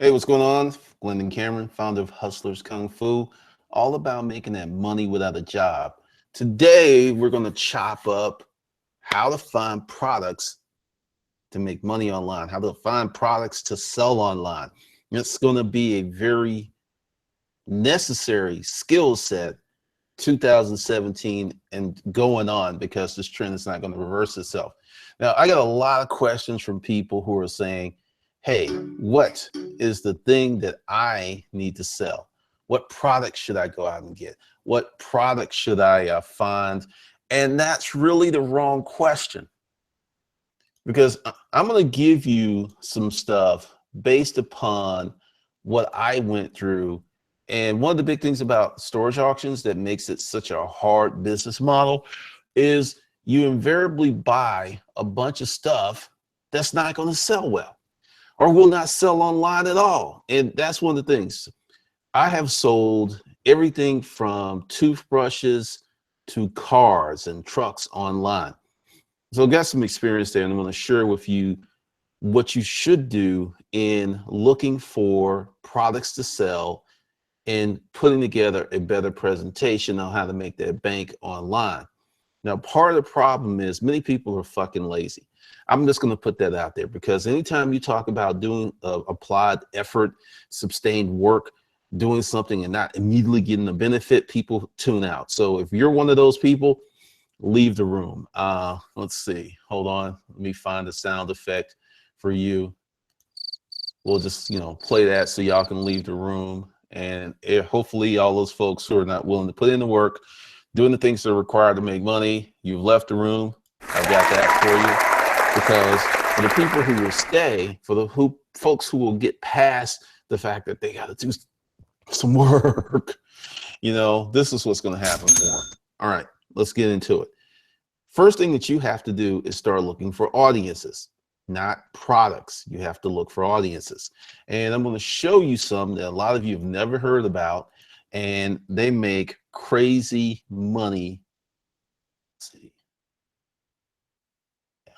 Hey, what's going on? Glendon Cameron, founder of Hustlers Kung Fu, all about making that money without a job. Today, we're going to chop up how to find products to make money online, how to find products to sell online. It's going to be a very necessary skill set 2017 and going on, because this trend is not going to reverse itself. Now, I got a lot of questions from people who are saying, hey, what is the thing that I need to sell? What product should I go out and get? What product should I find? And that's really the wrong question, because I'm going to give you some stuff based upon what I went through. And one of the big things about storage auctions that makes it such a hard business model is you invariably buy a bunch of stuff that's not going to sell well or will not sell online at all. And that's one of the things. I have sold everything from toothbrushes to cars and trucks online. So I got some experience there, and I'm going to share with you what you should do in looking for products to sell and putting together a better presentation on how to make that bank online. Now, part of the problem is many people are fucking lazy. I'm just going to put that out there, because anytime you talk about doing applied effort, sustained work, doing something and not immediately getting the benefit, people tune out. So if you're one of those people, leave the room. Let's see. Hold on. Let me find a sound effect for you. We'll just, play that so y'all can leave the room. And hopefully all those folks who are not willing to put in the work, doing the things that are required to make money, you've left the room. I've got that for you, because for the people who will stay, for the folks who will get past the fact that they got to do some work, this is what's going to happen for them. All right, let's get into it. First thing that you have to do is start looking for audiences, not products. You have to look for audiences. And I'm going to show you some that a lot of you have never heard about, and they make crazy money. Let's see. Yeah.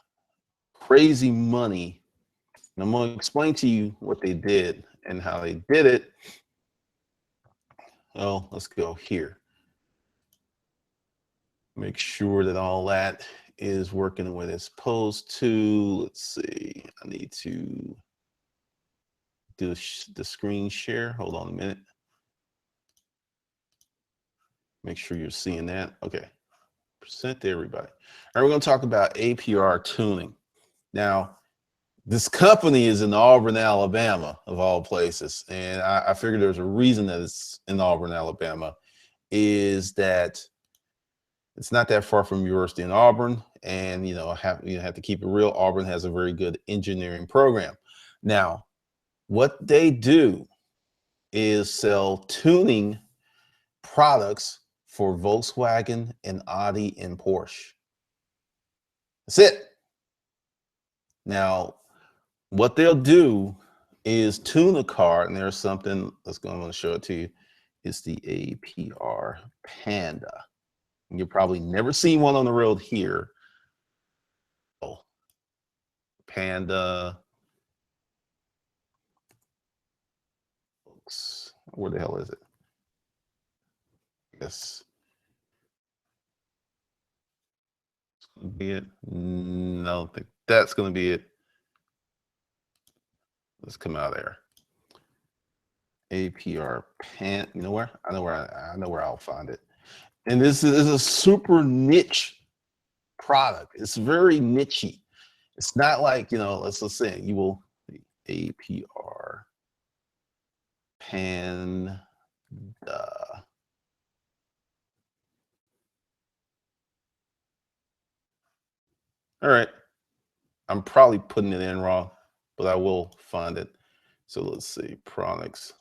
Crazy money. And I'm going to explain to you what they did and how they did it. Oh, let's go here. Make sure that all that is working the way it's supposed to. Let's see. I need to do the screen share. Hold on a minute. Make sure you're seeing that. Okay. Present to everybody. All right, we're going to talk about APR tuning. Now, this company is in Auburn, Alabama, of all places. And I figured there's a reason that it's in Auburn, Alabama, is that it's not that far from University in Auburn. And, you have to keep it real. Auburn has a very good engineering program. Now, what they do is sell tuning products for Volkswagen and Audi and Porsche. That's it. Now, what they'll do is tune a car, and there's something that's going to show it to you. It's the APR Panda. You've probably never seen one on the road here. Oh, Panda. Where the hell is it? Yes. It's going to be it. No, I don't think that's going to be it. Let's come out of there. APR Pan. You know where? I know where I'll find it. And this is a super niche product. It's very nichey. It's not like, let's say you will APR Panda. All right. I'm probably putting it in wrong, but I will find it. So let's see, products,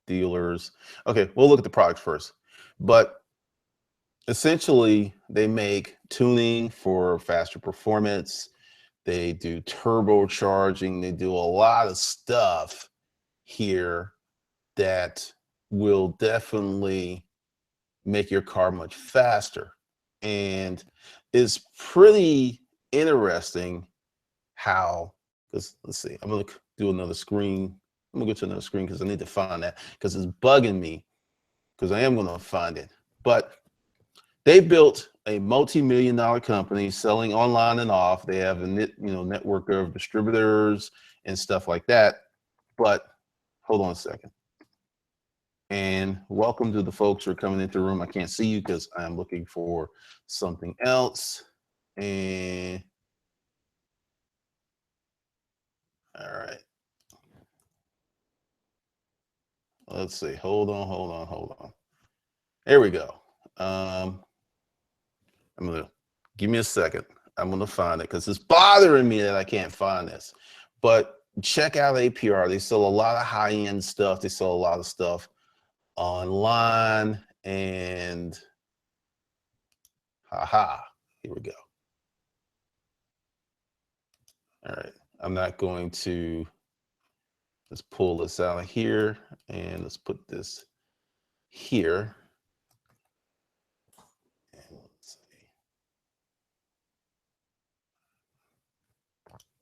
dealers. Okay, we'll look at the products first. But essentially, they make tuning for faster performance. They do turbocharging. They do a lot of stuff here that will definitely make your car much faster. And it's pretty interesting how Because let's see, I'm gonna do another screen. I'm gonna go to another screen because I need to find that because it's bugging me because I am gonna find it. But they built a multi-million-dollar company selling online and off. They have a network of distributors and stuff like that. But hold on a second. And welcome to the folks who are coming into the room. I can't see you because I'm looking for something else. And all right. Let's see. Hold on. There we go. I'm gonna give me a second. I'm gonna find it because it's bothering me that I can't find this. But check out APR. They sell a lot of high-end stuff. They sell a lot of stuff online, and here we go. All right, I'm not going to, let's pull this out of here and let's put this here. And let's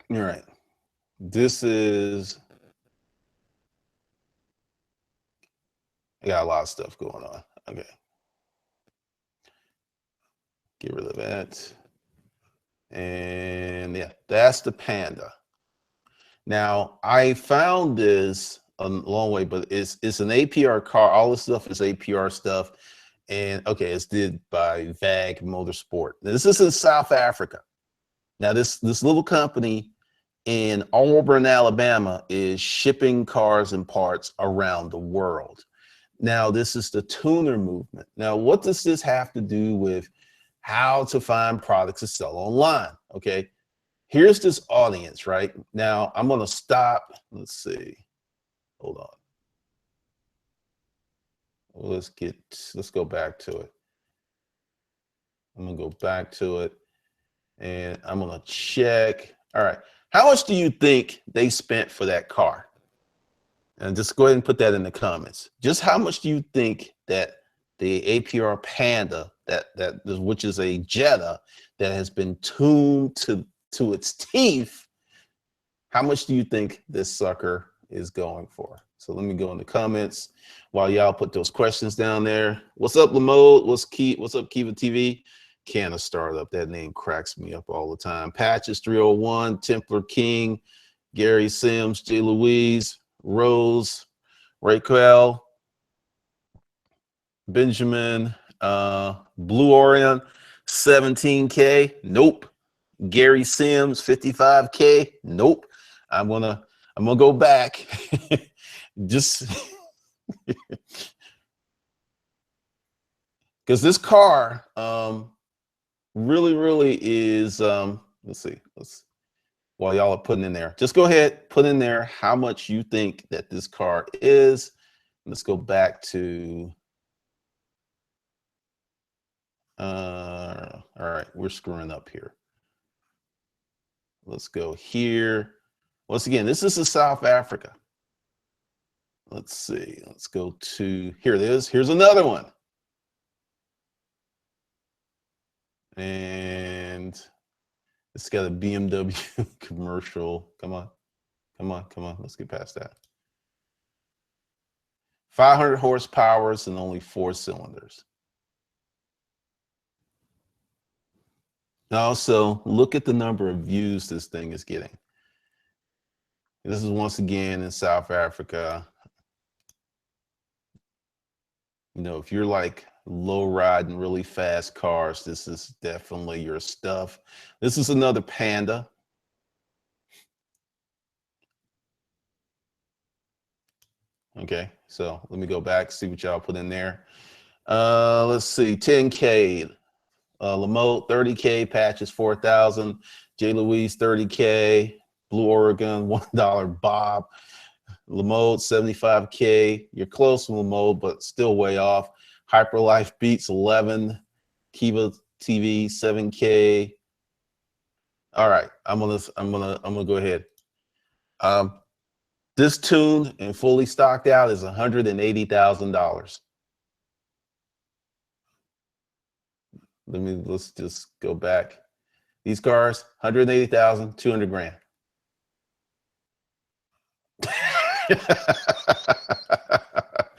see. All right, this is, I got a lot of stuff going on. Okay. Get rid of that. And yeah, that's the Panda. Now, I found this a long way, but it's an APR car. All this stuff is APR stuff. And okay, it's did by VAG Motorsport. Now, this is in South Africa. Now, this little company in Auburn, Alabama is shipping cars and parts around the world. Now, this is the tuner movement. Now, what does this have to do with how to find products to sell online? Okay, here's this audience right now. I'm going to stop. Let's see. Hold on. Let's go back to it. I'm going to go back to it and I'm going to check. All right. How much do you think they spent for that car? And just go ahead and put that in the comments. Just how much do you think that the APR Panda, which is a Jetta that has been tuned to its teeth, how much do you think this sucker is going for? So let me go in the comments while y'all put those questions down there. What's up, Lamode? What's up, Kiva TV? Canna Startup. That name cracks me up all the time. Patches 301, Templar King, Gary Sims, J. Louise, Rose, Raquel, Benjamin, Blue Orion, 17K. Nope. Gary Sims, 55K. Nope. I'm gonna go back. Just because this car really is let's see. While y'all are putting in there, just go ahead, put in there how much you think that this car is. Let's go back to all right, we're screwing up here. Let's go here. Once again, this is South Africa. Let's see. Let's go to, here it is. Here's another one. And it's got a BMW commercial. Come on. Let's get past that. 500 horsepower and only 4 cylinders. Also, look at the number of views this thing is getting. This is once again in South Africa. You know, if you're like low riding really fast cars, this is definitely your stuff. This is another Panda. Okay, so let me go back, see what y'all put in there. Let's see, 10K, Lamote, 30K, Patches, 4,000, J. Louise, 30K, Blue Oregon, $1 Bob, Lamote, 75K. You're close to Lamote, but still way off. Hyperlife Beats, 11, Kiva TV, 7K. All right, I'm gonna go ahead. This tuned and fully stocked out is $180,000. Let's just go back. These cars, 180,000, 200 grand.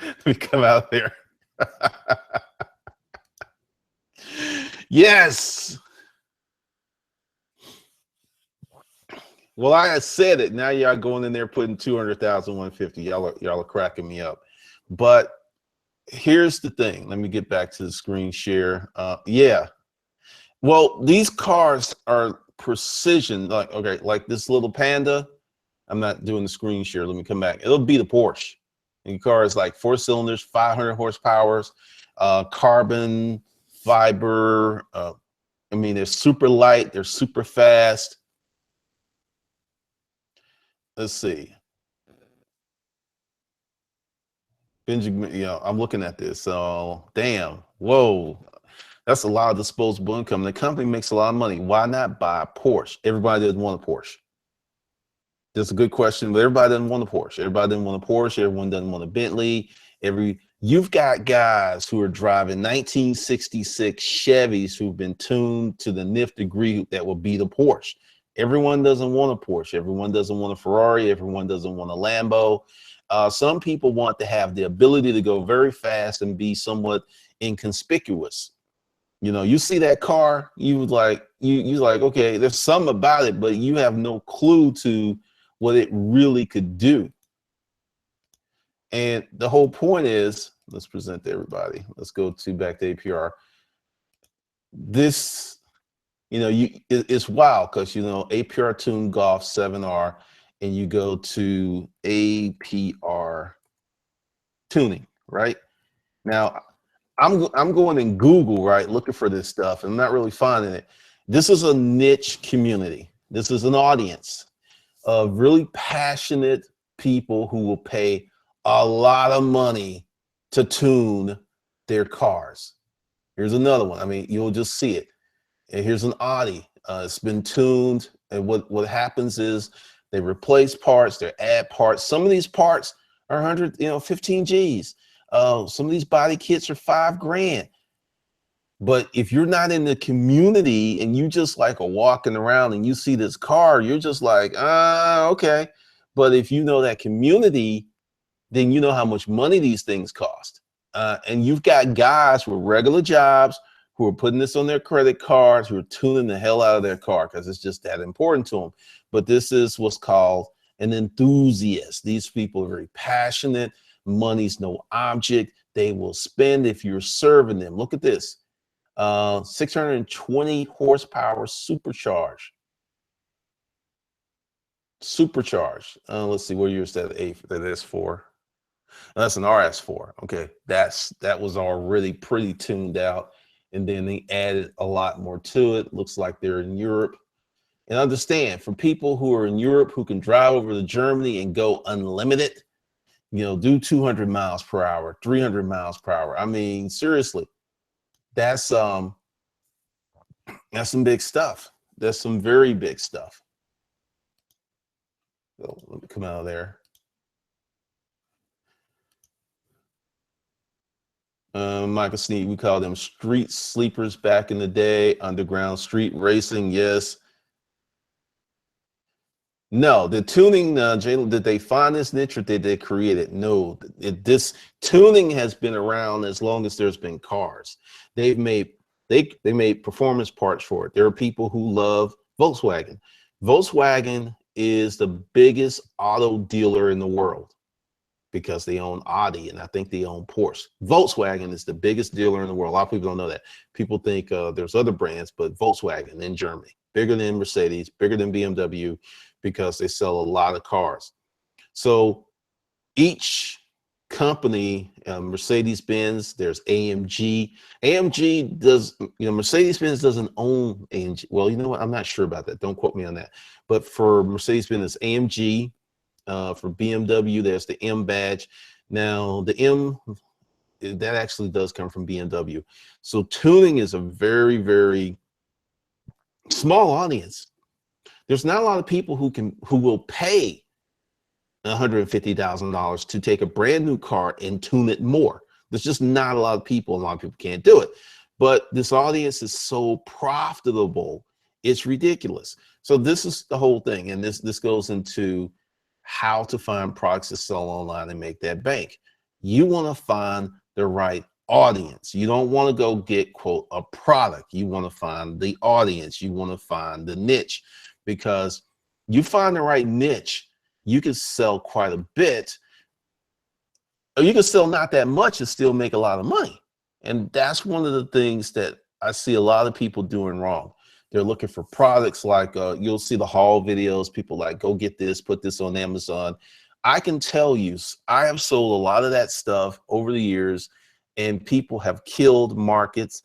Let me come out there. Yes. Well, I had said it. Now y'all going in there putting 200,000, 150. Y'all are cracking me up. But here's the thing. Let me get back to the screen share. Yeah. Well, these cars are precision. Like, okay, like this little Panda. I'm not doing the screen share. Let me come back. It'll be the Porsche. And your car is like 4 cylinders, 500 horsepower, carbon fiber. I mean, they're super light. They're super fast. Let's see. Benjamin, I'm looking at this. So, damn. Whoa. That's a lot of disposable income. The company makes a lot of money. Why not buy a Porsche? Everybody doesn't want a Porsche. That's a good question, but everybody doesn't want a Porsche. Everybody doesn't want a Porsche. Everyone doesn't want a Bentley. You've got guys who are driving 1966 Chevys who've been tuned to the nth degree that will beat a Porsche. Everyone doesn't want a Porsche. Everyone doesn't want a Ferrari. Everyone doesn't want a Lambo. Some people want to have the ability to go very fast and be somewhat inconspicuous. You see that car, you like, okay, there's something about it, but you have no clue to what it really could do. And the whole point is, let's present to everybody. Let's go back to APR. This, it's wild because, APR tuned Golf 7R, and you go to APR tuning, right? Now, I'm going in Google, right, looking for this stuff, and I'm not really finding it. This is a niche community. This is an audience of really passionate people who will pay a lot of money to tune their cars. Here's another one. I mean, you'll just see it. And here's an Audi. It's been tuned, and what happens is they replace parts, they add parts. Some of these parts are 100, 15 G's. Some of these body kits are $5,000. But if you're not in the community and you just like are walking around and you see this car, you're just like, okay. But if you know that community, then you know how much money these things cost. And you've got guys with regular jobs who are putting this on their credit cards, who are tuning the hell out of their car because it's just that important to them. But this is what's called an enthusiast. These people are very passionate. Money's no object. They will spend if you're serving them. Look at this. 620 horsepower supercharged. Let's see, what year is that? That is for. That's an RS4. Okay, that was already pretty tuned out, and then they added a lot more to it. Looks like they're in Europe. And understand, for people who are in Europe who can drive over to Germany and go unlimited, do 200 miles per hour, 300 miles per hour. I mean, seriously, that's some big stuff. That's some very big stuff. So let me come out of there. Michael Sneed, we call them street sleepers back in the day. Underground street racing, yes. No, the tuning, Jalen, did they find this niche or did they create it? No, this tuning has been around as long as there's been cars. They made performance parts for it. There are people who love Volkswagen. Volkswagen is the biggest auto dealer in the world because they own Audi and I think they own Porsche. Volkswagen is the biggest dealer in the world. A lot of people don't know that. People think there's other brands, but Volkswagen in Germany, bigger than Mercedes, bigger than BMW, because they sell a lot of cars. So each company, Mercedes-Benz, there's AMG. AMG does, Mercedes-Benz doesn't own AMG. Well, you know what? I'm not sure about that. Don't quote me on that. But for Mercedes-Benz, it's AMG. For BMW, there's the M badge. Now, the M, that actually does come from BMW. So tuning is a very, very small audience. There's not a lot of people who will pay $150,000 to take a brand new car and tune it more. There's just not a lot of people. A lot of people can't do it. But this audience is so profitable, it's ridiculous. So this is the whole thing. And this goes into how to find products to sell online and make that bank. You want to find the right audience. You don't want to go get, quote, a product. You want to find the audience. You want to find the niche, because you find the right niche, you can sell quite a bit, or you can sell not that much and still make a lot of money. And that's one of the things that I see a lot of people doing wrong. They're looking for products like you'll see the haul videos, people like, go get this, put this on Amazon. I can tell you, I have sold a lot of that stuff over the years, and people have killed markets.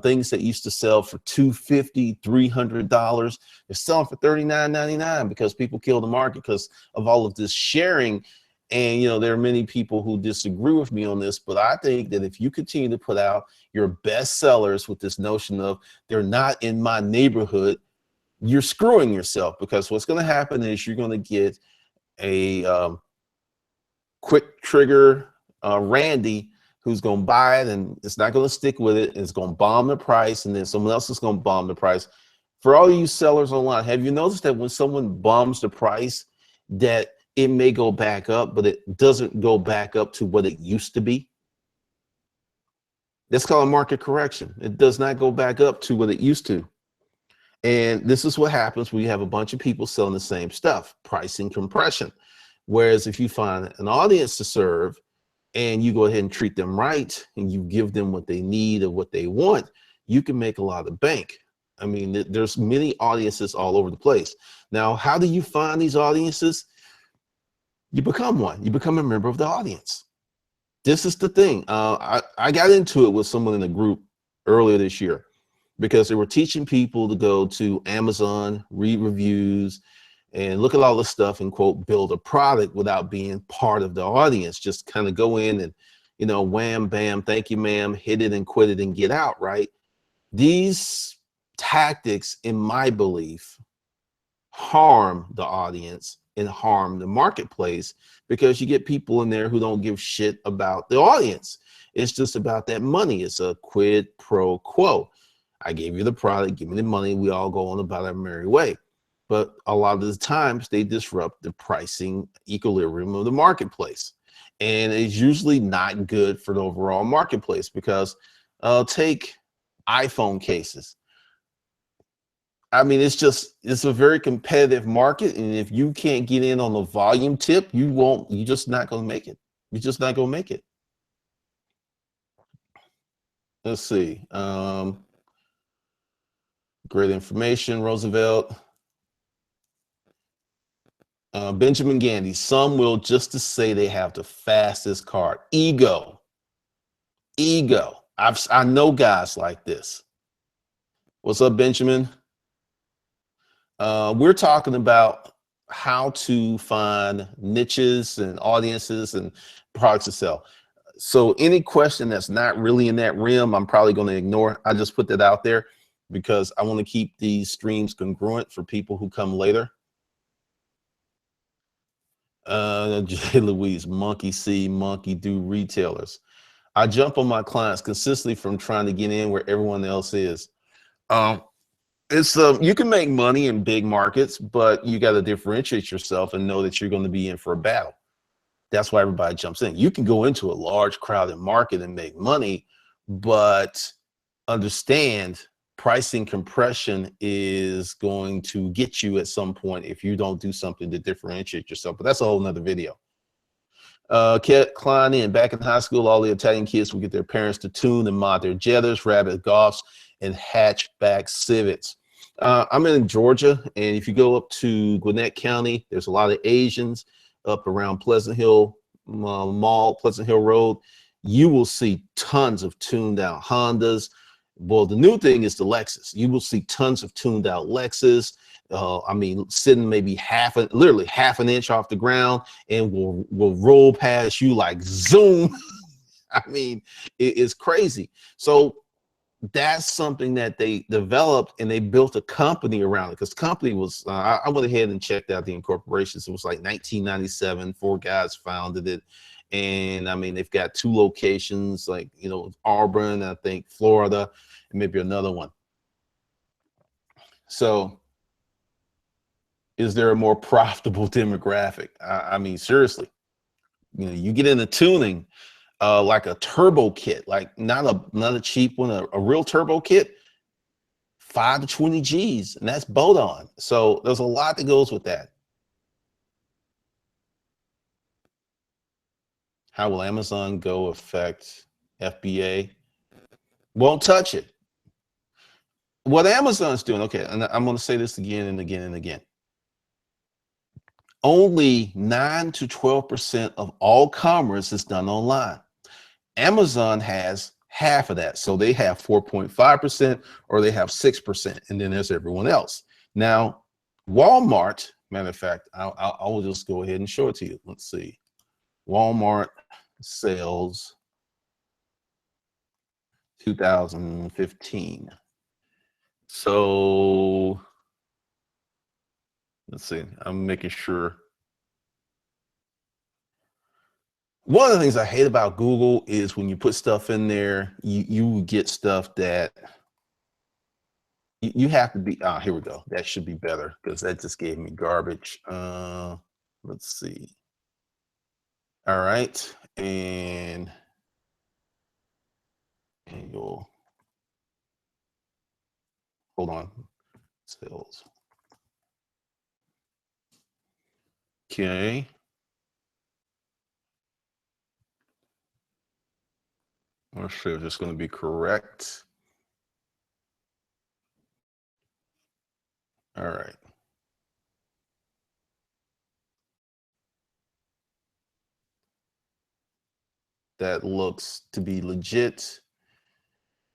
Things that used to sell for $250, $300, they're selling for $39.99 because people kill the market because of all of this sharing. And, you know, there are many people who disagree with me on this, but I think that if you continue to put out your best sellers with this notion of they're not in my neighborhood, you're screwing yourself, because what's going to happen is you're going to get a quick trigger Randy who's going to buy it, and it's not going to stick with it. It's going to bomb the price, and then someone else is going to bomb the price. For all you sellers online, have you noticed that when someone bombs the price, that it may go back up, but it doesn't go back up to what it used to be? That's called a market correction. It does not go back up to what it used to. And this is what happens when you have a bunch of people selling the same stuff, pricing compression. Whereas if you find an audience to serve and you go ahead and treat them right and you give them what they need or what they want, you can make a lot of bank. I mean, there's many audiences all over the place. Now, how do you find these audiences? You become one. You become a member of the audience. This is the thing. I got into it with someone in the group earlier this year because they were teaching people to go to Amazon, read reviews, and look at all this stuff and, quote, build a product without being part of the audience. Just kind of go in and, you know, wham, bam, thank you, ma'am, hit it and quit it and get out, right? These tactics, in my belief, harm the audience and harm the marketplace, because you get people in there who don't give shit about the audience. It's just about that money. It's a quid pro quo. I gave you the product, give me the money, we all go on about our merry way. But a lot of the times they disrupt the pricing equilibrium of the marketplace. And it's usually not good for the overall marketplace, because take iPhone cases. I mean, it's a very competitive market. And if you can't get in on the volume tip, you're just not going to make it. You're just not going to make it. Let's see. Great information, Roosevelt. Benjamin Gandy, some will just to say they have the fastest card. Ego. I know guys like this. What's up, Benjamin? We're talking about how to find niches and audiences and products to sell. So any question that's not really in that realm, I'm probably going to ignore. I just put that out there because I want to keep these streams congruent for people who come later. J. Louise, monkey see, monkey do retailers. I jump on my clients consistently from trying to get in where everyone else is. It's you can make money in big markets, but you got to differentiate yourself and know that you're going to be in for a battle. That's why everybody jumps in. You can go into a large crowded market and make money, but understand pricing compression is going to get you at some point if you don't do something to differentiate yourself. But that's a whole nother video. Klein in back in high school, all the Italian kids would get their parents to tune and mod their Jettas, Rabbit Golfs, and hatchback Civics. I'm in Georgia, and if you go up to Gwinnett County, there's a lot of Asians up around Pleasant Hill Mall, Pleasant Hill Road. You will see tons of tuned out Hondas. Well, the new thing is the Lexus. You will see tons of tuned out Lexus. I mean, sitting maybe literally half an inch off the ground, and will roll past you like zoom. I mean, it's crazy. So that's something that they developed, and they built a company around it, because the company was, I went ahead and checked out the incorporations. It was like 1997, 4 guys founded it. And I mean, they've got 2 locations, like, you know, Auburn, I think Florida, and maybe another one. So Is there a more profitable demographic? I mean, seriously, you know, you get into tuning, like a turbo kit, like not a cheap one, a real turbo kit, 5 to 20 G's, and that's boat on. So there's a lot that goes with that. How will Amazon Go affect FBA? Won't touch it. What Amazon's doing, okay, and I'm going to say this again and again and again. Only 9 to 12% of all commerce is done online. Amazon has half of that. So they have 4.5% or they have 6%. And then there's everyone else. Now, Walmart, matter of fact, I will just go ahead and show it to you. Let's see. Walmart sales 2015. So let's see. I'm making sure. One of the things I hate about Google is when you put stuff in there, you get stuff that you have to be. Here we go. That should be better because that just gave me garbage. Let's see. All right, and you'll hold on. Sales. Okay. Let's see if it's going to be correct. All right. That looks to be legit.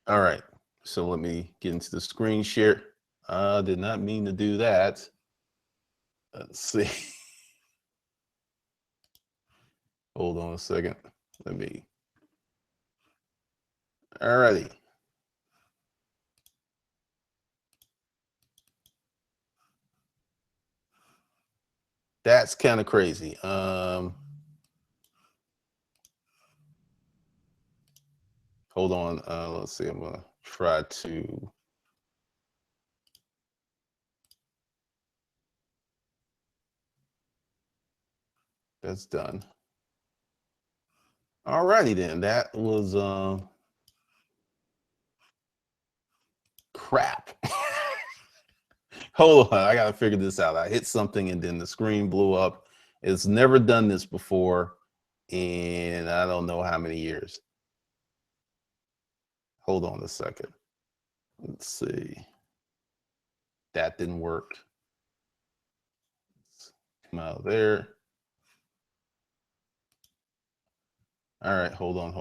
All right. So let me get into the screen share. I did not mean to do that. Let's see. Hold on a second. Let me. All righty. That's kind of crazy. Hold on. Let's see. I'm gonna try to. That's done. All righty then. That was crap. Hold on. I gotta figure this out. I hit something and then the screen blew up. It's never done this before, in I don't know how many years. Hold on a second. Let's see. That didn't work. Let's come out of there. All right, hold on.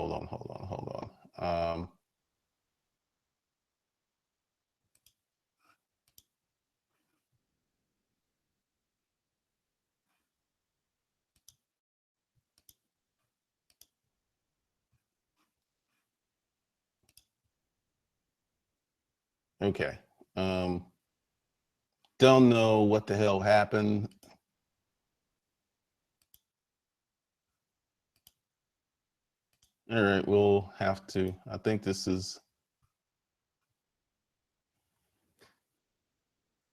Okay. Don't know what the hell happened. All right, we'll have to. I think this is.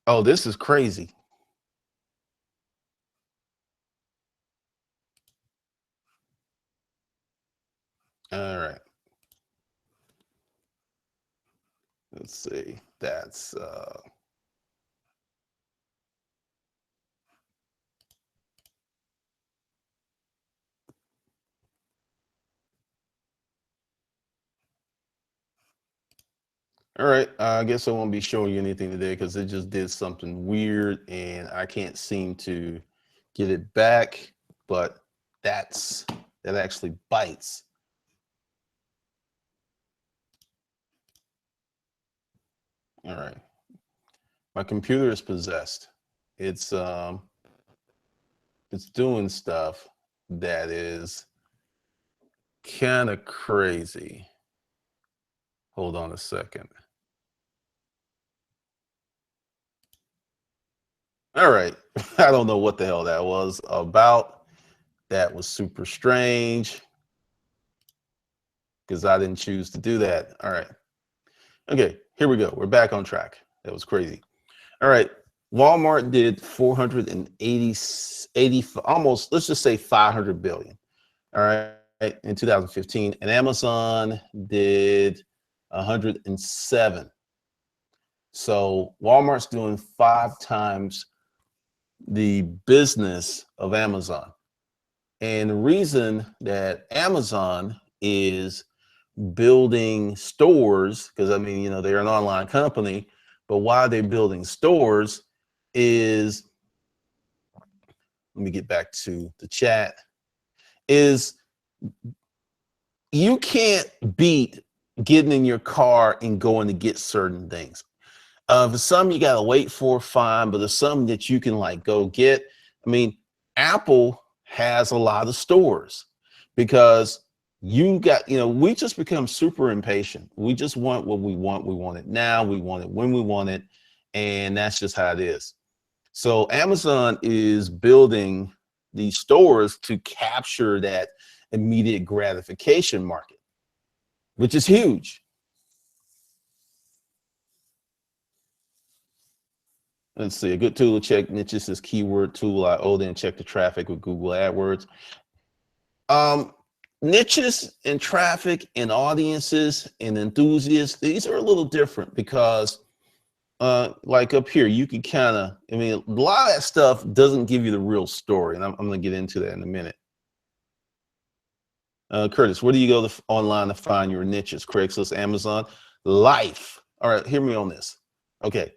Oh, this is crazy. All right. Let's see. That's all right. I guess I won't be showing you anything today because it just did something weird and I can't seem to get it back. But that actually bites. All right. My computer is possessed. It's doing stuff that is kind of crazy. Hold on a second. All right. I don't know what the hell that was about. That was super strange because I didn't choose to do that. All right. Okay, here we go. We're back on track. That was crazy. All right. Walmart did 480, almost, let's just say 500 billion. All right, in 2015, and Amazon did 107. So Walmart's doing 5 times the business of Amazon. And the reason that Amazon is building stores, because I mean, they're an online company, but why they're building stores is, let me get back to the chat, is you can't beat getting in your car and going to get certain things. For some you gotta wait for, fine, but there's some that you can like go get. I mean, Apple has a lot of stores because we just become super impatient. We just want what we want. We want it now. We want it when we want it. And that's just how it is. So Amazon is building these stores to capture that immediate gratification market, which is huge. Let's see, a good tool to check niches is keyword tool. I then check the traffic with Google AdWords. Niches and traffic and audiences and enthusiasts, these are a little different because like up here, you can kind of, I mean, a lot of that stuff doesn't give you the real story. And I'm going to get into that in a minute. Curtis, where do you go online to find your niches? Craigslist, Amazon, Life. All right, hear me on this. Okay.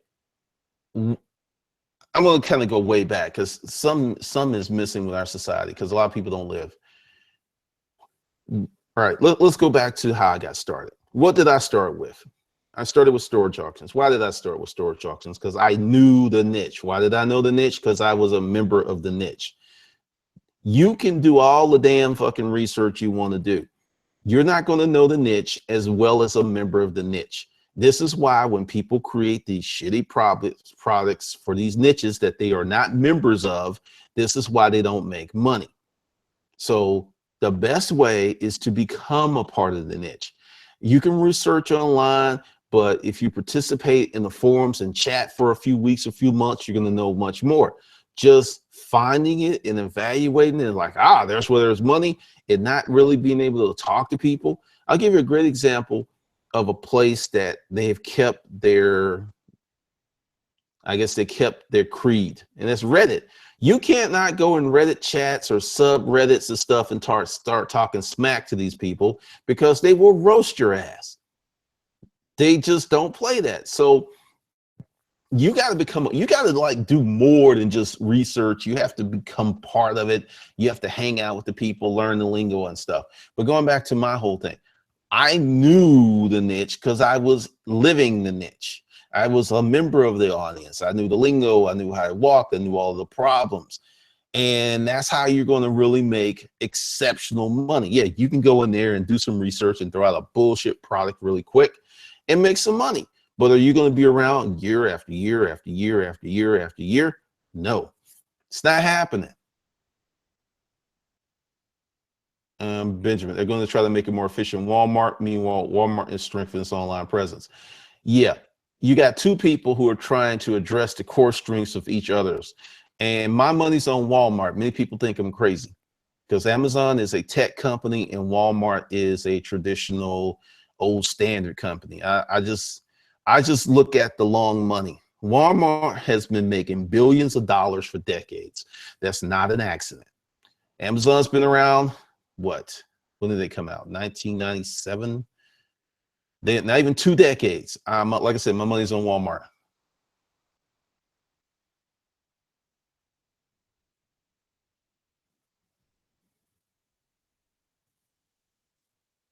I'm going to kind of go way back because some is missing with our society because a lot of people don't live. All right, let's go back to how I got started. What did I start with? I started with storage auctions. Why did I start with storage auctions? Because I knew the niche. Why did I know the niche? Because I was a member of the niche. You can do all the damn fucking research you want to do. You're not going to know the niche as well as a member of the niche. This is why when people create these shitty products for these niches that they are not members of, this is why they don't make money. So the best way is to become a part of the niche. You can research online, but if you participate in the forums and chat for a few weeks, a few months, you're going to know much more. Just finding it and evaluating it like, there's where there's money, and not really being able to talk to people. I'll give you a great example of a place that they've kept their, I guess they kept their creed, and that's Reddit. You can't not go in Reddit chats or subreddits and stuff and start talking smack to these people because they will roast your ass. They just don't play that. So you got to like do more than just research. You have to become part of it. You have to hang out with the people, learn the lingo and stuff. But going back to my whole thing, I knew the niche because I was living the niche. I was a member of the audience. I knew the lingo. I knew how it walked. I knew all the problems. And that's how you're going to really make exceptional money. Yeah, you can go in there and do some research and throw out a bullshit product really quick and make some money. But are you going to be around year after year after year after year after year? No, it's not happening. Benjamin, they're going to try to make it more efficient. Walmart, meanwhile, Walmart is strengthening its online presence. Yeah, you got two people who are trying to address the core strengths of each other's. And my money's on Walmart. Many people think I'm crazy because Amazon is a tech company and Walmart is a traditional old standard company. I just look at the long money. Walmart has been making billions of dollars for decades. That's not an accident. Amazon's been around, what? When did they come out? 1997? Not even 2 decades. Like I said, my money's on Walmart.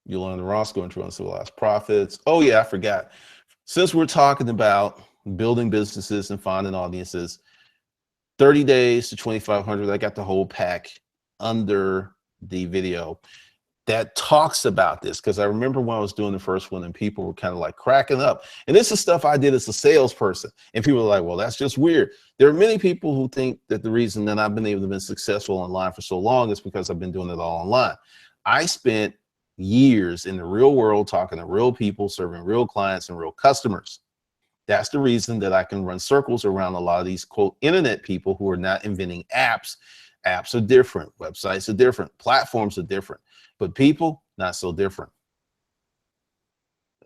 Yolanda Roscoe and True Uncivilized Profits. Oh yeah, I forgot. Since we're talking about building businesses and finding audiences, 30 days to 2,500, I got the whole pack under the video that talks about this, because I remember when I was doing the first one and people were kind of like cracking up. And this is stuff I did as a salesperson. And people were like, well, that's just weird. There are many people who think that the reason that I've been able to be successful online for so long is because I've been doing it all online. I spent years in the real world talking to real people, serving real clients and real customers. That's the reason that I can run circles around a lot of these quote internet people who are not inventing apps. Apps are different, websites are different, platforms are different, but people not so different.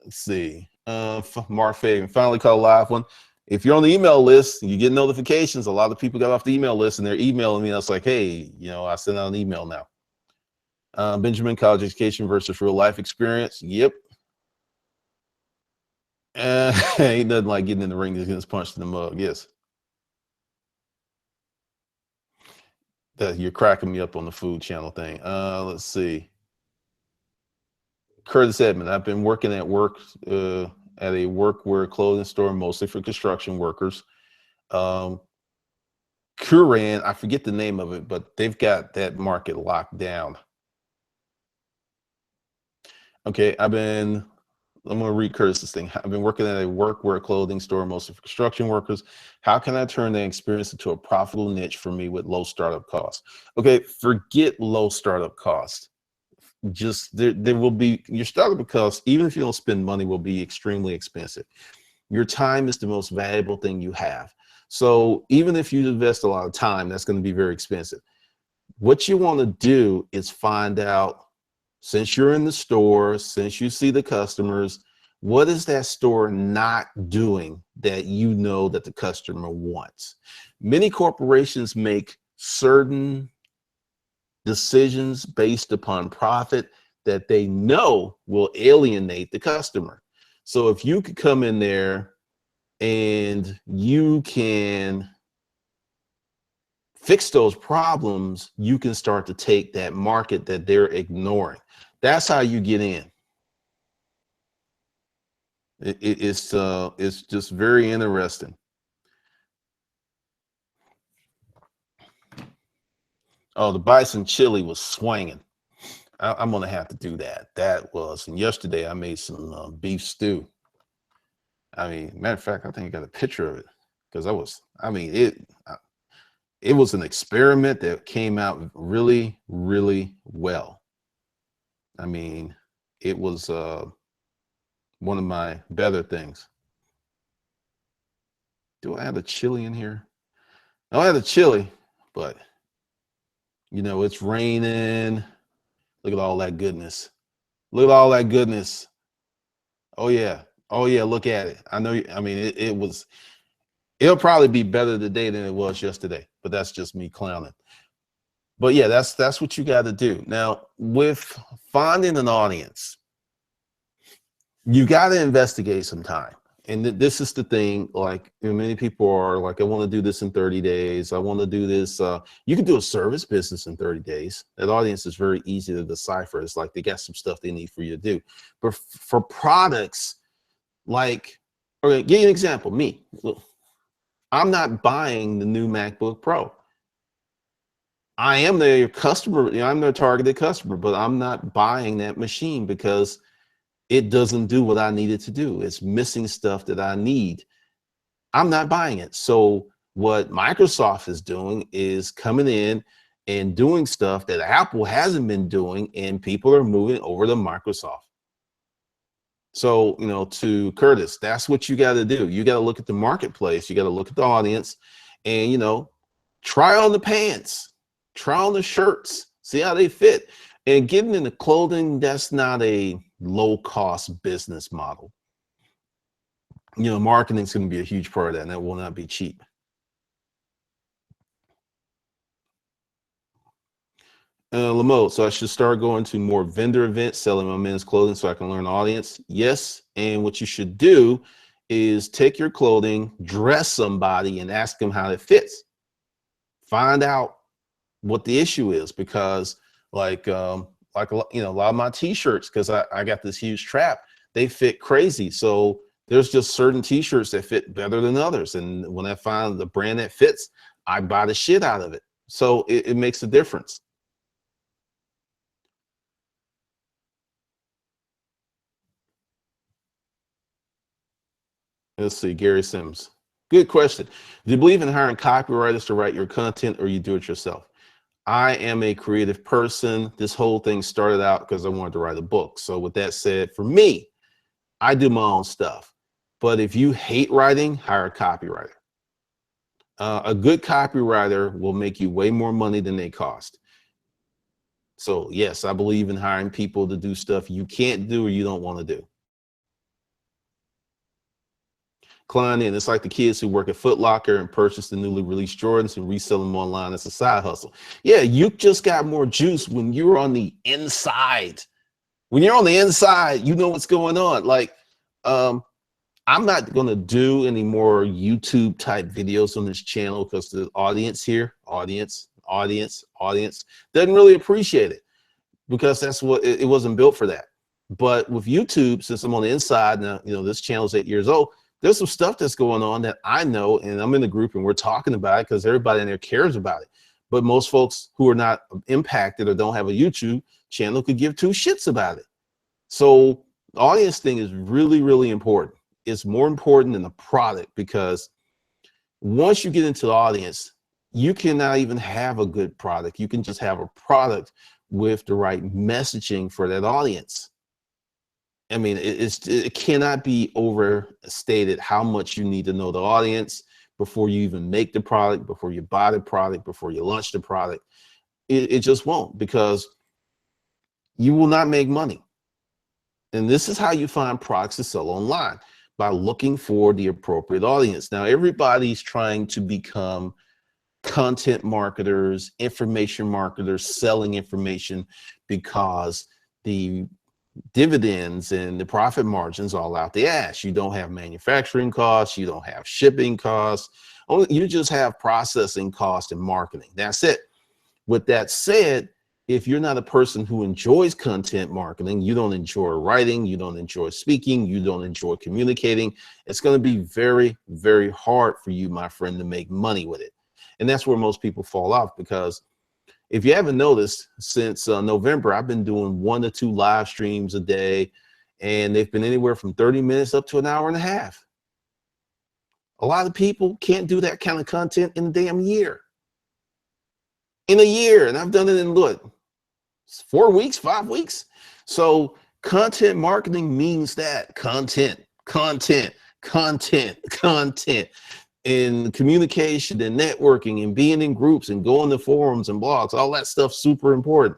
Let's see. Mark Fagan finally caught a live one. If you're on the email list, you get notifications. A lot of people got off the email list and they're emailing me. I was like, hey, I send out an email now. Benjamin, college education versus real life experience. Yep. Ain't nothing like getting in the ring that gets punched in the mug. Yes. You're cracking me up on the food channel thing. Let's see. Curtis Edmond, I've been working at at a workwear clothing store, mostly for construction workers. Curran, I forget the name of it, but they've got that market locked down. Okay, I'm going to read Curtis's thing. I've been working at a workwear clothing store, mostly for construction workers. How can I turn that experience into a profitable niche for me with low startup costs? Okay, forget low startup costs. Just there will be your startup costs, even if you don't spend money, will be extremely expensive. Your time is the most valuable thing you have. So even if you invest a lot of time, that's going to be very expensive. What you want to do is find out, since you're in the store, since you see the customers, what is that store not doing that you know that the customer wants? Many corporations make certain decisions based upon profit that they know will alienate the customer. So if you could come in there and you can fix those problems, you can start to take that market that they're ignoring. That's how you get in. It's just very interesting. Oh, the bison chili was swinging. I'm gonna have to do that. And yesterday I made some beef stew. I mean, matter of fact, I think I got a picture of it because it was an experiment that came out really, really well. I mean, it was one of my better things. Do I have the chili in here? I don't have the chili, but it's raining. Look at all that goodness. Look at all that goodness. Oh yeah. Oh yeah, look at it. I know, I mean, it'll probably be better today than it was yesterday, but that's just me clowning. But yeah, that's what you got to do. Now, with finding an audience, you got to investigate some time. And this is the thing, like many people are like, I want to do this in 30 days. I want to do this. You can do a service business in 30 days. That audience is very easy to decipher. It's like they got some stuff they need for you to do. But for products, like, okay, give you an example. Me, look, I'm not buying the new MacBook Pro. I am their customer. I'm their targeted customer, but I'm not buying that machine because it doesn't do what I need it to do. It's missing stuff that I need. I'm not buying it. So what Microsoft is doing is coming in and doing stuff that Apple hasn't been doing, and people are moving over to Microsoft. So, to Curtis, that's what you got to do. You got to look at the marketplace. You got to look at the audience and, try on the pants, try on the shirts, see how they fit. And getting into clothing, that's not a low-cost business model. Marketing is going to be a huge part of that, and that will not be cheap. Lamo, so I should start going to more vendor events, selling my men's clothing so I can learn the audience. Yes, and what you should do is take your clothing, dress somebody, and ask them how it fits. Find out what the issue is, because like a lot of my t-shirts, because I got this huge trap, they fit crazy. So there's just certain t-shirts that fit better than others, and when I find the brand that fits, I buy the shit out of it. So it makes a difference. Let's see, Gary Sims. Good question. Do you believe in hiring copywriters to write your content, or you do it yourself? I am a creative person. This whole thing started out because I wanted to write a book. So with that said, for me, I do my own stuff. But if you hate writing, hire a copywriter. A good copywriter will make you way more money than they cost. So yes, I believe in hiring people to do stuff you can't do or you don't want to do. Klein in. It's like the kids who work at Foot Locker and purchase the newly released Jordans and resell them online as a side hustle. Yeah, you just got more juice when you're on the inside. When you're on the inside, you know what's going on. Like, I'm not going to do any more YouTube type videos on this channel because the audience here, audience, doesn't really appreciate it because that's what it wasn't built for that. But with YouTube, since I'm on the inside now, you know, this channel is 8 years old. There's some stuff that's going on that I know, and I'm in the group and we're talking about it because everybody in there cares about it. But most folks who are not impacted or don't have a YouTube channel could give two shits about it. So the audience thing is really, really important. It's more important than the product because once you get into the audience, you cannot even have a good product. You can just have a product with the right messaging for that audience. I mean, it cannot be overstated how much you need to know the audience before you even make the product, before you buy the product, before you launch the product. It just won't, because you will not make money. And this is how you find products to sell online, by looking for the appropriate audience. Now, everybody's trying to become content marketers, information marketers, selling information, because the dividends and the profit margins all out the ass. You don't have manufacturing costs, you don't have shipping costs, you just have processing costs and marketing. That's it. With that said, if you're not a person who enjoys content marketing, you don't enjoy writing, you don't enjoy speaking, you don't enjoy communicating, it's going to be very, very hard for you, my friend, to make money with it. And that's where most people fall off, because if you haven't noticed, since November, I've been doing 1 to 2 live streams a day, and they've been anywhere from 30 minutes up to an hour and a half. A lot of people can't do that kind of content in a damn year. In a year, and I've done it in what, 4 weeks, 5 weeks. So content marketing means that content, and communication and networking and being in groups and going to forums and blogs, all that stuff, super important.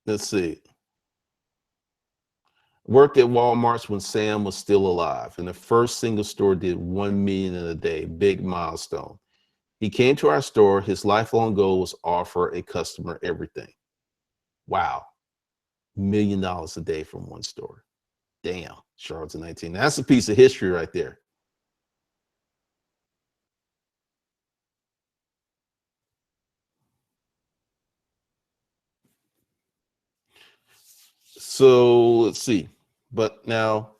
Let's see. Worked at Walmart's when Sam was still alive, and the first single store did 1 million in a day. Big milestone. He came to our store. His lifelong goal was offer a customer everything. Wow. $1 million a day from one store. Damn, Charlotte 19. That's a piece of history right there. So let's see. But now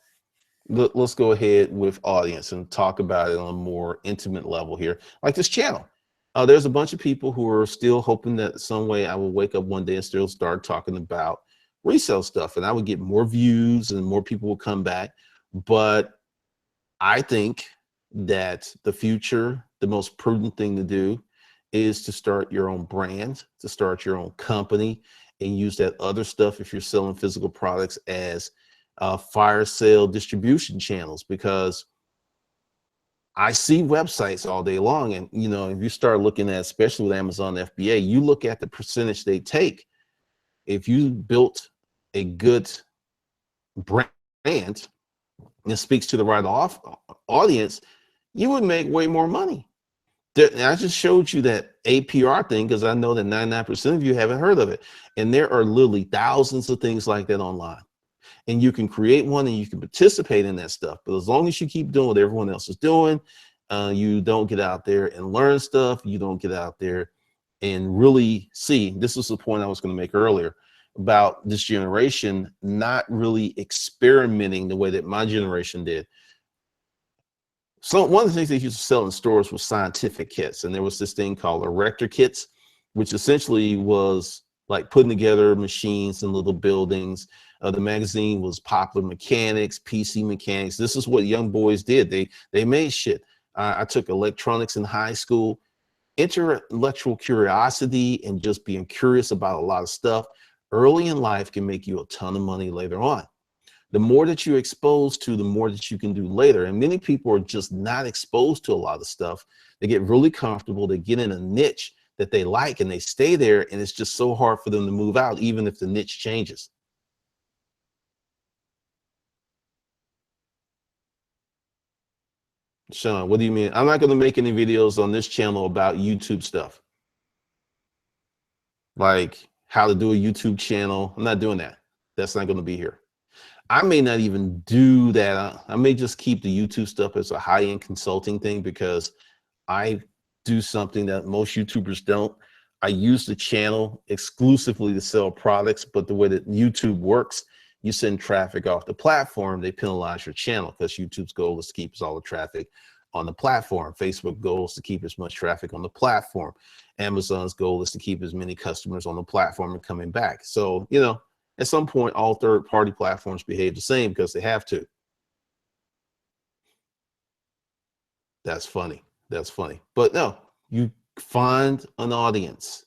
let's go ahead with audience and talk about it on a more intimate level here, like this channel. There's a bunch of people who are still hoping that some way I will wake up one day and still start talking about resale stuff, and I would get more views and more people will come back. But I think that the future, the most prudent thing to do is to start your own brand, to start your own company, and use that other stuff if you're selling physical products as fire sale distribution channels. Because I see websites all day long, and you know, if you start looking at, especially with Amazon FBA, you look at the percentage they take. If you built a good brand and speaks to the right audience, you would make way more money. I just showed you that APR thing because I know that 99% of you haven't heard of it. And there are literally thousands of things like that online. And you can create one and you can participate in that stuff. But as long as you keep doing what everyone else is doing, you don't get out there and learn stuff. You don't get out there and really see. This was the point I was going to make earlier about this generation not really experimenting the way that my generation did. So one of the things they used to sell in stores was scientific kits. And there was this thing called erector kits, which essentially was like putting together machines in little buildings. The magazine was Popular Mechanics, PC Mechanics. This is what young boys did. They made shit. I took electronics in high school. Intellectual curiosity and just being curious about a lot of stuff early in life can make you a ton of money later on. The more that you're exposed to, the more that you can do later. And many people are just not exposed to a lot of stuff. They get really comfortable. They get in a niche that they like and they stay there. And it's just so hard for them to move out, even if the niche changes. Sean, what do you mean? I'm not going to make any videos on this channel about YouTube stuff, like how to do a YouTube channel. I'm not doing that. That's not going to be here. I may not even do that. I may just keep the YouTube stuff as a high-end consulting thing, because I do something that most YouTubers don't. I use the channel exclusively to sell products, but the way that YouTube works, you send traffic off the platform, they penalize your channel, because YouTube's goal is to keep all the traffic on the platform. Facebook goal is to keep as much traffic on the platform. Amazon's goal is to keep as many customers on the platform and coming back. So, you know, at some point, all third-party platforms behave the same because they have to. That's funny. That's funny. But no, you find an audience.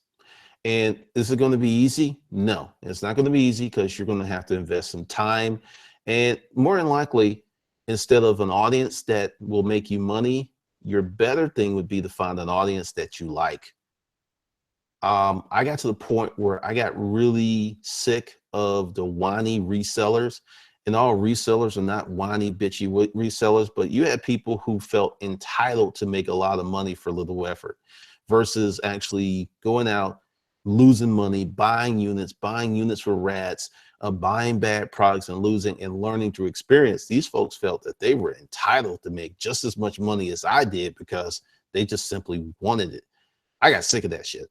And is it going to be easy? No, it's not going to be easy, because you're going to have to invest some time. And more than likely, instead of an audience that will make you money, your better thing would be to find an audience that you like. I got to the point where I got really sick of the whiny resellers. And all resellers are not whiny, bitchy resellers, but you had people who felt entitled to make a lot of money for little effort, versus actually going out, losing money, buying units for rats, buying bad products and losing, and learning through experience. These folks felt that they were entitled to make just as much money as I did, because they just simply wanted it. I got sick of that shit.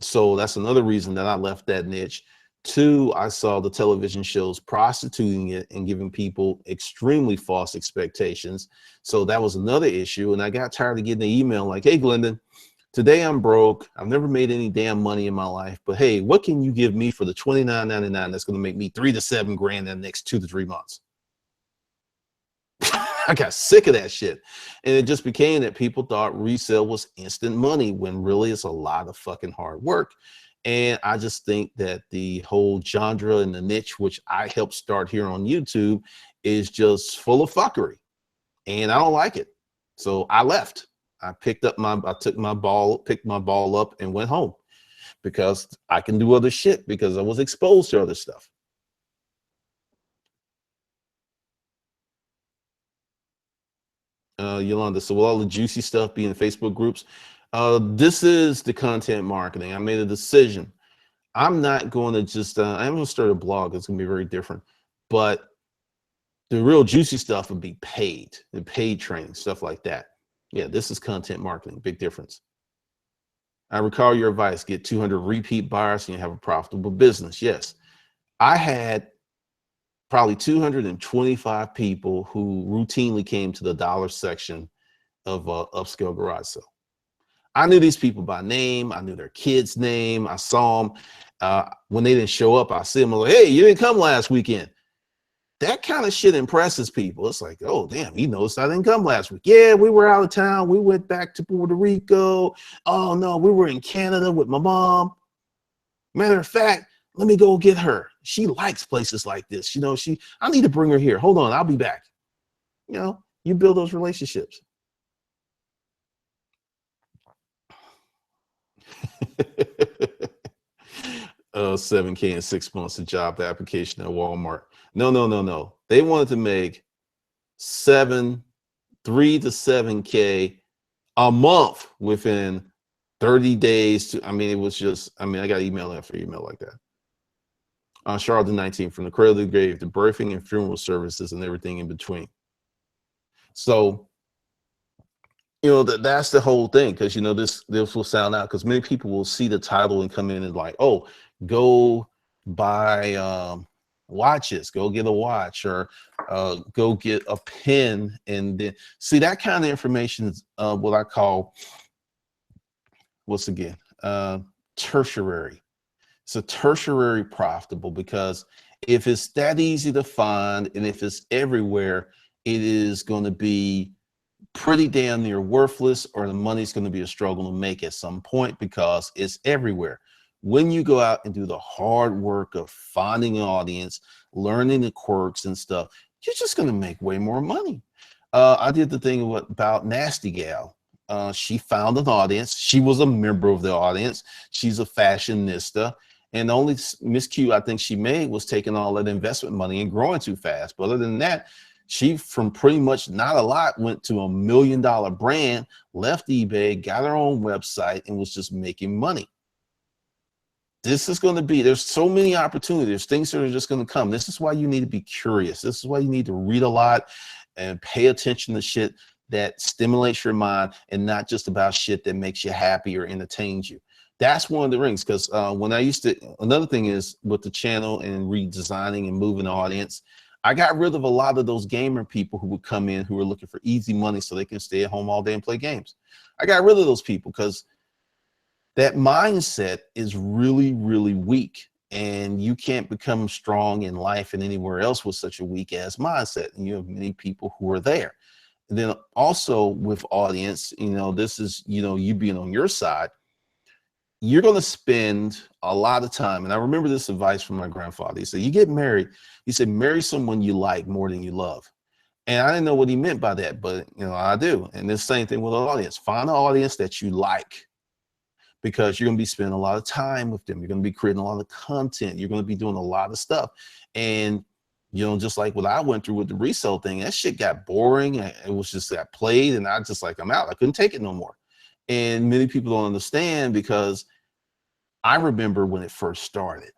So that's another reason that I left that niche. Two, I saw the television shows prostituting it and giving people extremely false expectations. So that was another issue. And I got tired of getting the email like, hey, Glendon, today I'm broke. I've never made any damn money in my life. But hey, what can you give me for the $29.99 that's going to make me $3 to $7 grand in the next 2 to 3 months? I got sick of that shit. And it just became that people thought resale was instant money, when really it's a lot of fucking hard work. And I just think that the whole genre and the niche, which I helped start here on YouTube, is just full of fuckery. And I don't like it. So I left. I picked my ball up and went home, because I can do other shit, because I was exposed to other stuff. Yolanda, so will all the juicy stuff be in Facebook groups? This is the content marketing. I made a decision. I'm not going to just, I'm going to start a blog. It's going to be very different. But the real juicy stuff would be paid, the paid training, stuff like that. Yeah, this is content marketing. Big difference. I recall your advice, get 200 repeat buyers and you have a profitable business. Yes, I had probably 225 people who routinely came to the dollar section of Upscale Garage Sale. I knew these people by name. I knew their kid's name. I saw them. When they didn't show up, I see them like, hey, you didn't come last weekend. That kind of shit impresses people. It's like, oh, damn, he knows I didn't come last week. Yeah, we were out of town. We went back to Puerto Rico. Oh, no, we were in Canada with my mom. Matter of fact, let me go get her. She likes places like this. You know, I need to bring her here. Hold on, I'll be back. You know, you build those relationships. 7K in 6 months, a job application at Walmart. No. They wanted to make 3 to 7K a month within 30 days. I mean, it was just, I got email after email like that. On Charlotte the 19th, from the cradle to the grave, the birthing and funeral services and everything in between. So, you know, that's the whole thing, because, you know, this will sound out, because many people will see the title and come in and like, oh, go buy watches, go get a watch, or go get a pen. And then see, that kind of information is what I call, tertiary. It's a tertiary profitable, because if it's that easy to find and if it's everywhere, it is going to be pretty damn near worthless, or the money's going to be a struggle to make at some point, because it's everywhere. when you go out and do the hard work of finding an audience, learning the quirks and stuff, you're just going to make way more money. I did the thing about Nasty Gal. She found an audience. She was a member of the audience. She's a fashionista. And the only miscue I think she made was taking all that investment money and growing too fast. But other than that, she from pretty much not a lot went to $1 million brand, left eBay, got her own website, and was just making money. This is going to be, there's so many opportunities. There's things that are just going to come. This is why you need to be curious. This is why you need to read a lot and pay attention to shit that stimulates your mind and not just about shit that makes you happy or entertains you. That's one of the rings. Because when I used to, another thing is with the channel and redesigning and moving the audience, I got rid of a lot of those gamer people who would come in who were looking for easy money so they can stay at home all day and play games. I got rid of those people because that mindset is really, really weak. And you can't become strong in life and anywhere else with such a weak ass mindset. And you have many people who are there. And then also with audience, you know, this is, you know, you being on your side, you're going to spend a lot of time. And I remember this advice from my grandfather. He said, you get married. He said, marry someone you like more than you love. And I didn't know what he meant by that, but you know, I do. And the same thing with an audience. Find an audience that you like, because you're going to be spending a lot of time with them. You're going to be creating a lot of content. You're going to be doing a lot of stuff. And, you know, just like what I went through with the resale thing, that shit got boring. It was just got played and I just like, I'm out. I couldn't take it no more. And many people don't understand, because I remember when it first started.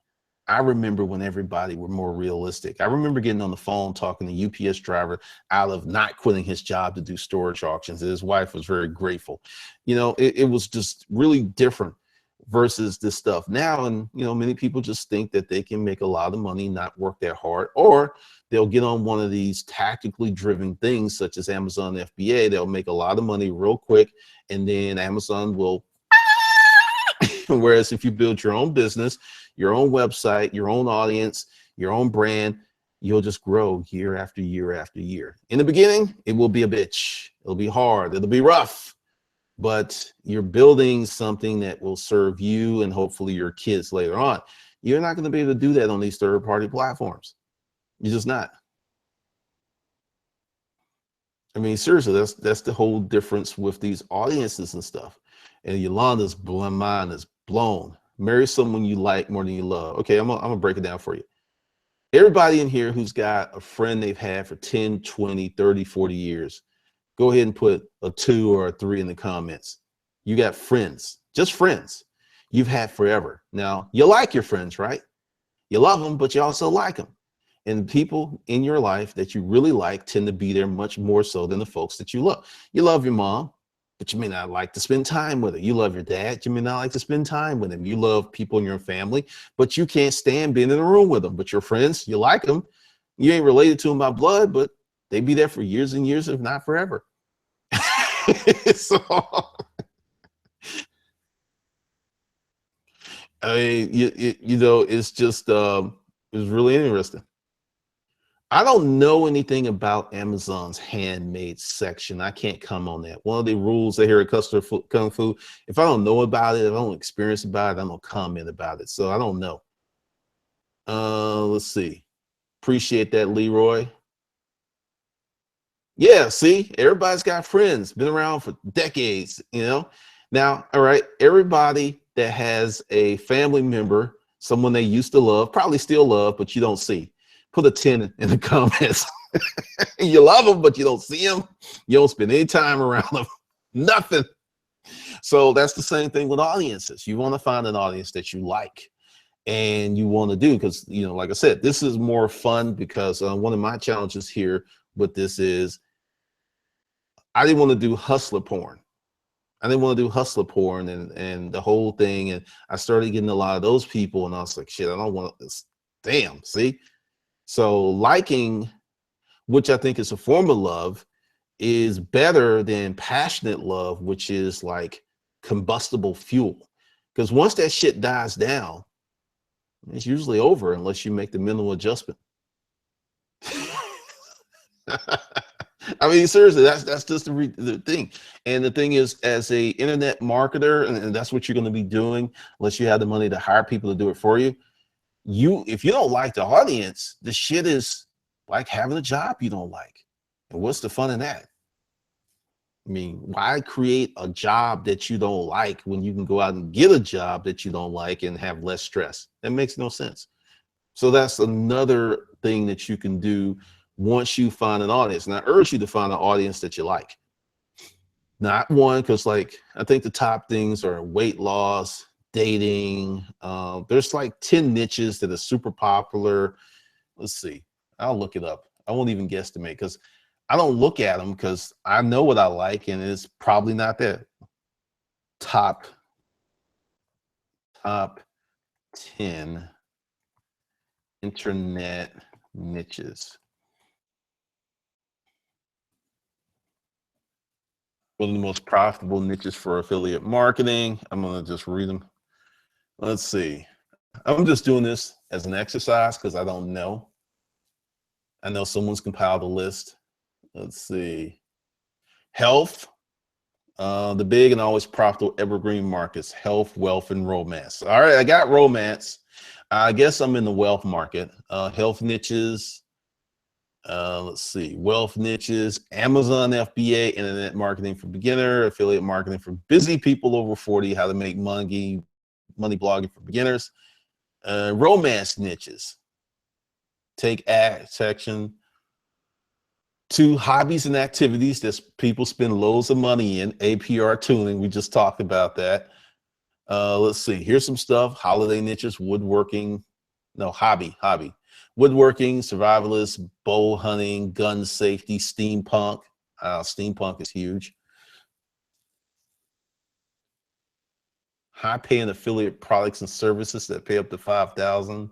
I remember when everybody were more realistic. I remember getting on the phone talking to UPS driver out of not quitting his job to do storage auctions. And his wife was very grateful. You know, it was just really different versus this stuff now. And, you know, many people just think that they can make a lot of money, not work that hard, or they'll get on one of these tactically driven things such as Amazon FBA. They'll make a lot of money real quick, and then Amazon will. Whereas if you build your own business, your own website, your own audience, your own brand, you'll just grow year after year after year. In the beginning, it will be a bitch. It'll be hard. It'll be rough. But you're building something that will serve you and hopefully your kids later on. You're not going to be able to do that on these third-party platforms. You're just not. I mean, seriously, that's the whole difference with these audiences and stuff. And Yolanda's mind is blown. Marry someone you like more than you love. Okay, I'm gonna break it down for you. Everybody in here who's got a friend they've had for 10, 20, 30, 40 years, go ahead and put a 2 or a 3 in the comments. You got friends, just friends you've had forever. Now, you like your friends, right? You love them, but you also like them. And people in your life that you really like tend to be there much more so than the folks that you love. You love your mom, but you may not like to spend time with her. You love your dad, you may not like to spend time with him. You love people in your family, but you can't stand being in a room with them. But your friends, you like them. You ain't related to them by blood, but they be there for years and years, if not forever. So, I mean, you know, it's just, it's really interesting. I don't know anything about Amazon's handmade section. I can't come on that. One of the rules here at Custom Kung Fu, if I don't know about it, if I don't experience about it, I don't comment about it. So I don't know. Let's see. Appreciate that, Leroy. Yeah, see, everybody's got friends, been around for decades, you know. Now, all right, everybody that has a family member, someone they used to love, probably still love, but you don't see, put a 10 in the comments. You love them, but you don't see them. You don't spend any time around them. Nothing. So that's the same thing with audiences. You want to find an audience that you like and you want to do, because, you know, like I said, this is more fun because one of my challenges here with this is I didn't want to do hustler porn. I didn't want to do hustler porn and the whole thing. And I started getting a lot of those people and I was like, shit, I don't want this. Damn, see? So liking, which I think is a form of love, is better than passionate love, which is like combustible fuel. Because once that shit dies down, it's usually over unless you make the minimal adjustment. I mean, seriously, that's just the thing. And the thing is, as a internet marketer, and that's what you're going to be doing, unless you have the money to hire people to do it for you. If you don't like the audience, the shit is like having a job you don't like. And what's the fun in that? I mean, why create a job that you don't like when you can go out and get a job that you don't like and have less stress? That makes no sense. So that's another thing that you can do once you find an audience. And I urge you to find an audience that you like. Not one, because like I think the top things are weight loss, dating. There's like 10 niches that are super popular. Let's see. I'll look it up. I won't even guesstimate because I don't look at them because I know what I like, and it's probably not that. Top top 10 internet niches. One of the most profitable niches for affiliate marketing. I'm gonna just read them. Let's see. I'm just doing this as an exercise because I don't know. I know someone's compiled a list. Let's see. Health, the big and always profitable evergreen markets, health, wealth, and romance. All right, I got romance. I guess I'm in the wealth market. Health niches. Let's see. Wealth niches, Amazon FBA, internet marketing for beginner, affiliate marketing for busy people over 40, how to make money blogging for beginners. Romance niches. Take action to hobbies and activities that people spend loads of money in. APR tuning, we just talked about that. Let's see, here's some stuff. Holiday niches, woodworking, no, hobby, woodworking, survivalist, bow hunting, gun safety, steampunk. Steampunk is huge. High paying affiliate products and services that pay up to 5,000.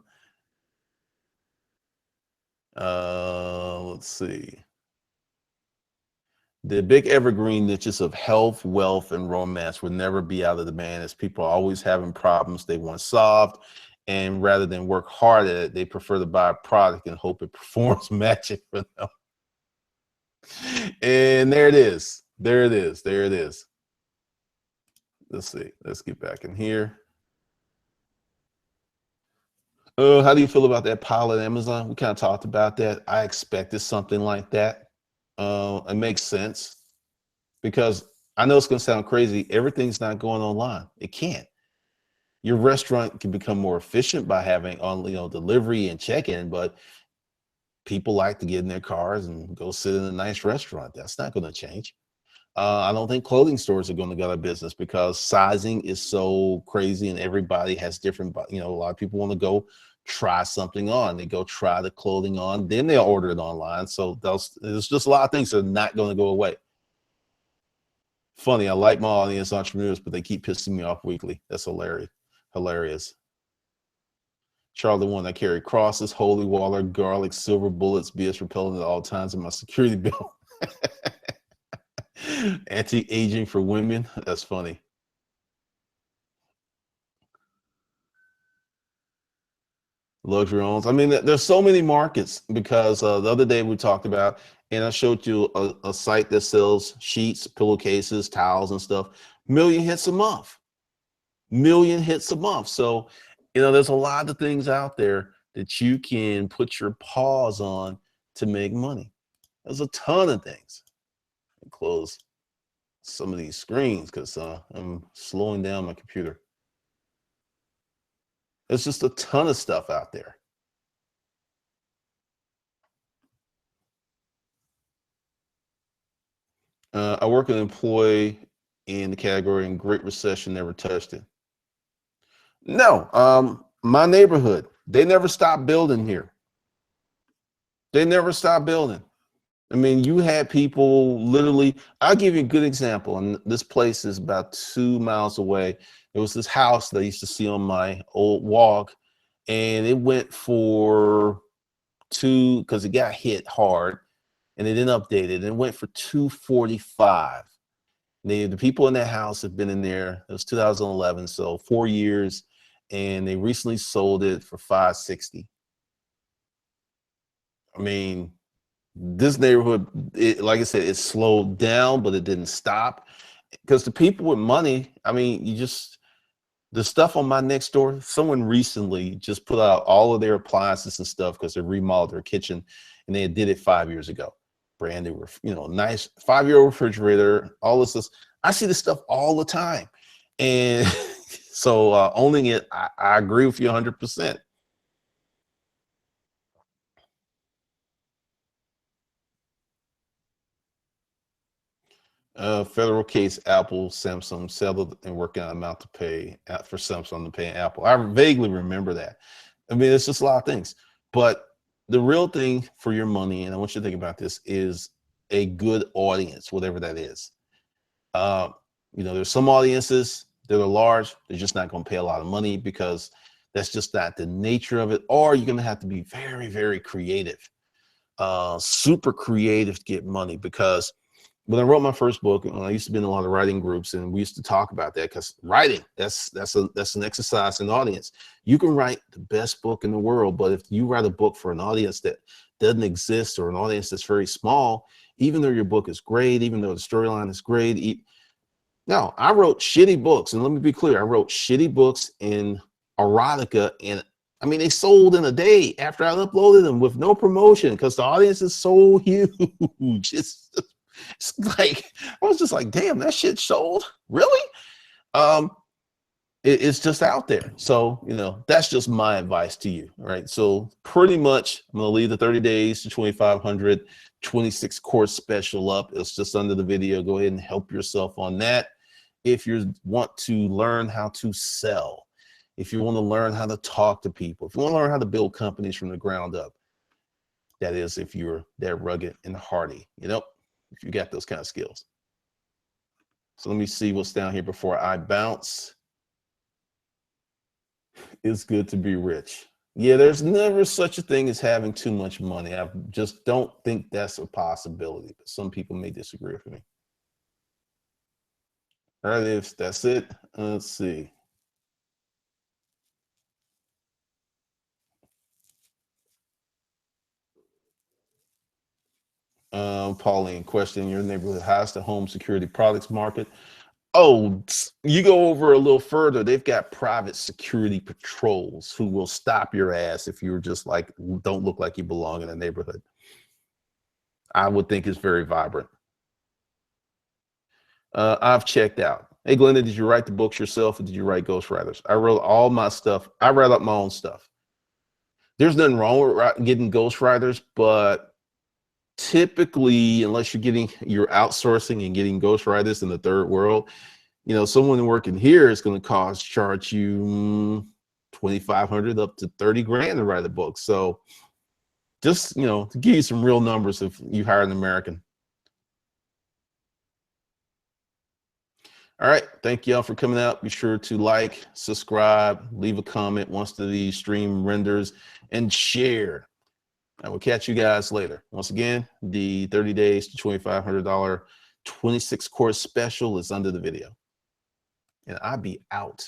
Let's see. The big evergreen niches of health, wealth, and romance will never be out of demand as people are always having problems they want solved. And rather than work hard at it, they prefer to buy a product and hope it performs magic for them. And there it is. There it is. There it is. Let's see. Let's get back in here. How do you feel about that pile at Amazon? We kind of talked about that. I expected something like that. It makes sense because I know it's going to sound crazy. Everything's not going online. It can't. Your restaurant can become more efficient by having on delivery and check-in, but people like to get in their cars and go sit in a nice restaurant. That's not going to change. I don't think clothing stores are going to go out of business because sizing is so crazy and everybody has different, a lot of people want to go try something on. They go try the clothing on, then they'll order it online. So there's just a lot of things that are not going to go away. Funny, I like my audience entrepreneurs, but they keep pissing me off weekly. That's hilarious. Charlie one, I carry crosses, holy water, garlic, silver bullets, BS repellent at all times in my security bill. Anti-aging for women. That's funny. Luxury homes. I mean, there's so many markets because the other day we talked about, and I showed you a site that sells sheets, pillowcases, towels, and stuff. Million hits a month. Million hits a month. So, there's a lot of things out there that you can put your paws on to make money. There's a ton of things. Close some of these screens because I'm slowing down my computer. There's just a ton of stuff out there. I work with an employee in the category in Great Recession, never touched it. No, my neighborhood, they never stopped building here. They never stopped building. I mean, you had people literally, I'll give you a good example. And this place is about 2 miles away. There was this house that I used to see on my old walk, and it went for because it got hit hard and they didn't update it. And it went for 245. The people in that house have been in there. It was 2011, so 4 years, and they recently sold it for 560. I mean, This neighborhood, like I said, it slowed down, but it didn't stop because the people with money, I mean, the stuff on my next door, someone recently just put out all of their appliances and stuff because they remodeled their kitchen and they did it 5 years ago. Brand new, nice 5-year-old refrigerator, all this stuff. I see this stuff all the time. And so owning it, I agree with you 100%. Federal case, Apple, Samsung settled and working on amount to pay for Samsung to pay Apple. I vaguely remember that. I mean, it's just a lot of things. But the real thing for your money, and I want you to think about this, is a good audience, whatever that is. Uh, there's some audiences that are large, they're just not going to pay a lot of money because that's just not the nature of it. Or you're going to have to be very, very creative, super creative to get money because when I wrote my first book, I used to be in a lot of writing groups, and we used to talk about that because writing, that's an exercise in audience. You can write the best book in the world, but if you write a book for an audience that doesn't exist or an audience that's very small, even though your book is great, even though the storyline is great, no, I wrote shitty books, and let me be clear, I wrote shitty books in erotica, and I mean, they sold in a day after I uploaded them with no promotion because the audience is so huge. It's like, I was just like, damn, that shit sold? Really? Um, it's just out there. So, that's just my advice to you, right? So pretty much I'm going to leave the 30 days to 2,500 26 course special up. It's just under the video. Go ahead and help yourself on that. If you want to learn how to sell, if you want to learn how to talk to people, if you want to learn how to build companies from the ground up, that is, if you're that rugged and hardy, if you got those kind of skills. So let me see what's down here before I bounce. It's good to be rich. Yeah, there's never such a thing as having too much money. I just don't think that's a possibility, but some people may disagree with me. All right, if that's it, let's see. Pauline, question: your neighborhood has the home security products market? Oh, you go over a little further, they've got private security patrols who will stop your ass if you're just like, don't look like you belong in a neighborhood. I would think it's very vibrant. I've checked out. Hey, Glenda, did you write the books yourself or did you write ghostwriters? I wrote all my stuff. I write up my own stuff. There's nothing wrong with getting ghostwriters, but typically, unless you're outsourcing and getting ghostwriters in the third world, someone working here is going to charge you 2,500 up to 30 grand to write a book. So just, to give you some real numbers if you hire an American. All right. Thank y'all for coming out. Be sure to like, subscribe, leave a comment once the stream renders, and share. I will catch you guys later. Once again, the 30 days to $2,500 26 course special is under the video. And I'll be out.